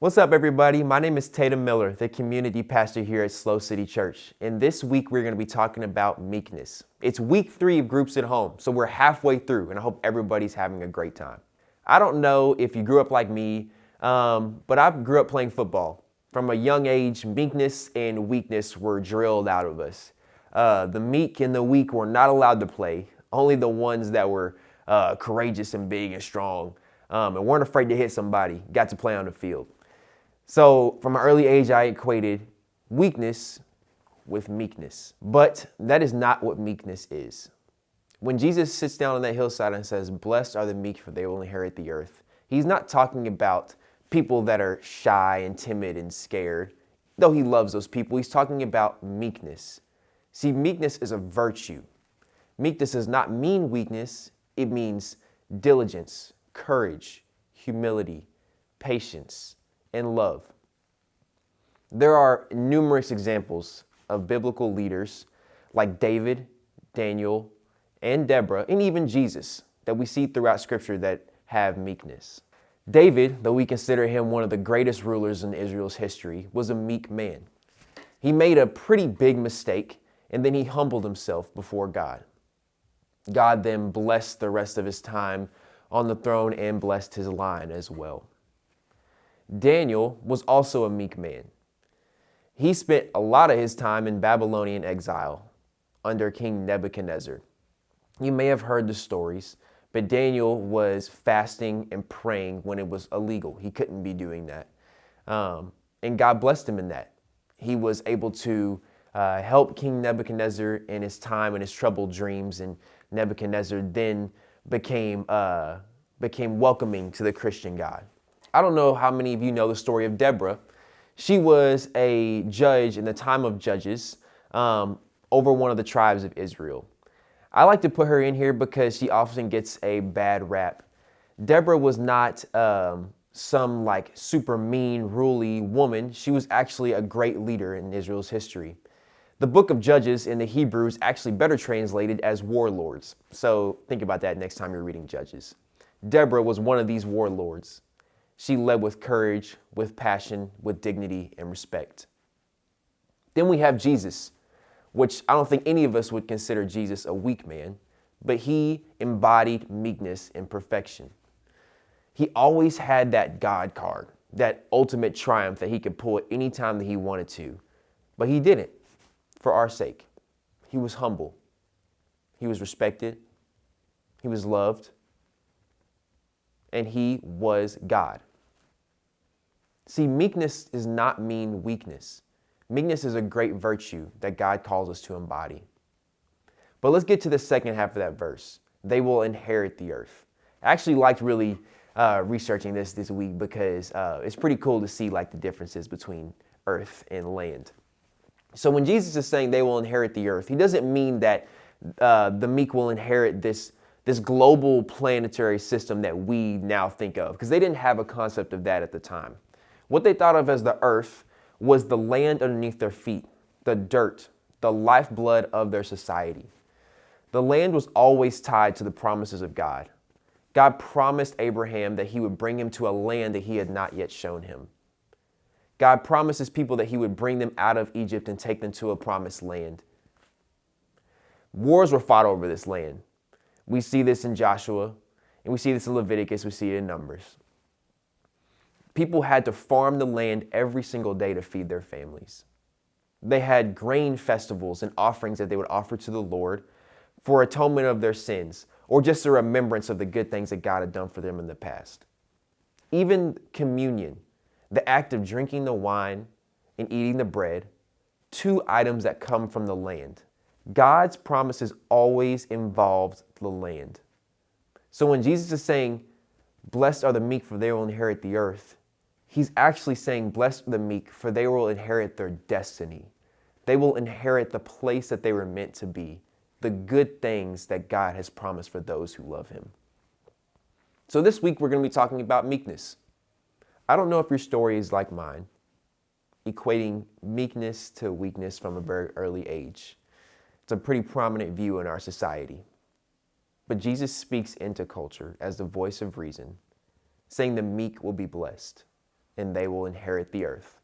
What's up, everybody? My name is Tatum Miller, the community pastor here at Slow City Church. And this week, we're going to be talking about meekness. It's week 3 of Groups at Home, so we're halfway through, and I hope everybody's having a great time. I don't know if you grew up like me, but I grew up playing football. From a young age, meekness and weakness were drilled out of us. The meek and the weak were not allowed to play. Only the ones that were courageous and big and strong and weren't afraid to hit somebody got to play on the field. So from an early age, I equated weakness with meekness. But that is not what meekness is. When Jesus sits down on that hillside and says, "Blessed are the meek, for they will inherit the earth," he's not talking about people that are shy and timid and scared, though he loves those people. He's talking about meekness. See, meekness is a virtue. Meekness does not mean weakness. It means diligence, courage, humility, patience, and love. There are numerous examples of biblical leaders like David, Daniel, and Deborah, and even Jesus that we see throughout Scripture that have meekness. David, though we consider him one of the greatest rulers in Israel's history, was a meek man. He made a pretty big mistake, and then he humbled himself before God. God then blessed the rest of his time on the throne and blessed his line as well. Daniel was also a meek man. He spent a lot of his time in Babylonian exile under King Nebuchadnezzar. You may have heard the stories, but Daniel was fasting and praying when it was illegal. He couldn't be doing that. And God blessed him in that. He was able to help King Nebuchadnezzar in his time and his troubled dreams, and Nebuchadnezzar then became welcoming to the Christian God. I don't know how many of you know the story of Deborah. She was a judge in the time of Judges over one of the tribes of Israel. I like to put her in here because she often gets a bad rap. Deborah was not some like super mean, ruly woman. She was actually a great leader in Israel's history. The book of Judges in the Hebrew is actually better translated as warlords. So think about that next time you're reading Judges. Deborah was one of these warlords. She led with courage, with passion, with dignity and respect. Then we have Jesus, which I don't think any of us would consider Jesus a weak man, but he embodied meekness in perfection. He always had that God card, that ultimate triumph that he could pull at any time that he wanted to, but he didn't for our sake. He was humble. He was respected. He was loved. And he was God. See, meekness does not mean weakness. Meekness is a great virtue that God calls us to embody. But let's get to the second half of that verse. They will inherit the earth. I actually liked really researching this week because it's pretty cool to see like the differences between earth and land. So when Jesus is saying they will inherit the earth, he doesn't mean that the meek will inherit this global planetary system that we now think of, because they didn't have a concept of that at the time. What they thought of as the earth was the land underneath their feet, the dirt, the lifeblood of their society. The land was always tied to the promises of God. God promised Abraham that he would bring him to a land that he had not yet shown him. God promises people that he would bring them out of Egypt and take them to a promised land. Wars were fought over this land. We see this in Joshua, and we see this in Leviticus, we see it in Numbers. People had to farm the land every single day to feed their families. They had grain festivals and offerings that they would offer to the Lord for atonement of their sins, or just a remembrance of the good things that God had done for them in the past. Even communion, the act of drinking the wine and eating the bread, 2 items that come from the land. God's promises always involved the land. So when Jesus is saying, "Blessed are the meek, for they will inherit the earth," he's actually saying, "Blessed are the meek, for they will inherit their destiny." They will inherit the place that they were meant to be, the good things that God has promised for those who love him. So this week, we're going to be talking about meekness. I don't know if your story is like mine, equating meekness to weakness from a very early age. It's a pretty prominent view in our society. But Jesus speaks into culture as the voice of reason, saying the meek will be blessed and they will inherit the earth.